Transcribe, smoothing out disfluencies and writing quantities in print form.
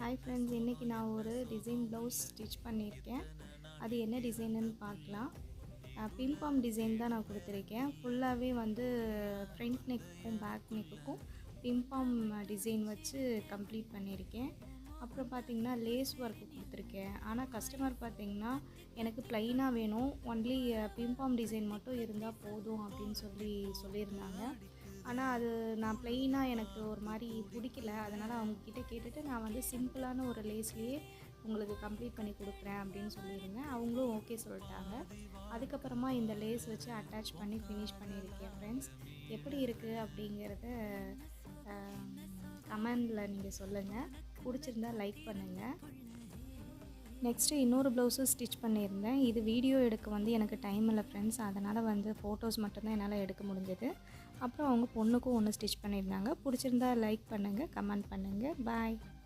Hi friends, இன்றைக்கி நான் ஒரு டிசைன் ப்ளவுஸ் ஸ்டிச் பண்ணியிருக்கேன். அது என்ன டிசைனுன்னு பார்க்கலாம். பிம்பாம் டிசைன் தான் நான் கொடுத்துருக்கேன். ஃபுல்லாகவே வந்து ஃப்ரண்ட் நெக்குக்கும் பேக் நெக்குக்கும் பிம்பாம் டிசைன் வச்சு கம்ப்ளீட் பண்ணியிருக்கேன். அப்புறம் பார்த்திங்கன்னா லேஸ் ஒர்க்கு கொடுத்துருக்கேன். ஆனால் கஸ்டமர் பார்த்திங்கன்னா எனக்கு ப்ளைனாக வேணும், ஒன்லி பிம்பாம் டிசைன் மட்டும் இருந்தால் போதும் அப்படின்னு சொல்லியிருந்தாங்க. ஆனால் அது நான் ப்ளெயினாக எனக்கு ஒரு மாதிரி பிடிக்கல. அதனால் அவங்கக்கிட்ட கேட்டுட்டு நான் வந்து சிம்பிளான ஒரு லேஸ்லேயே உங்களுக்கு கம்ப்ளீட் பண்ணி கொடுக்குறேன் அப்படின்னு சொல்லியிருந்தேன். அவங்களும் ஓகே சொல்லிட்டாங்க. அதுக்கப்புறமா இந்த லேஸ் வச்சு அட்டாச் பண்ணி ஃபினிஷ் பண்ணியிருக்கேன். ஃப்ரெண்ட்ஸ், எப்படி இருக்குது அப்படிங்கிறத கமெண்டில் நீங்கள் சொல்லுங்கள். பிடிச்சிருந்தா லைக் பண்ணுங்கள். நெக்ஸ்ட்டு இன்னொரு ப்ளவுஸும் ஸ்டிச் பண்ணியிருந்தேன். இது வீடியோ எடுக்க வந்து எனக்கு டைம் இல்லை ஃப்ரெண்ட்ஸ். அதனால் வந்து ஃபோட்டோஸ் மட்டும்தான் என்னால் எடுக்க முடிஞ்சது. அப்புறம் அவங்க பொண்ணுக்கும் ஒன்று ஸ்டிச் பண்ணியிருந்தாங்க. பிடிச்சிருந்தா லைக் பண்ணுங்கள், கமெண்ட் பண்ணுங்கள். பாய்.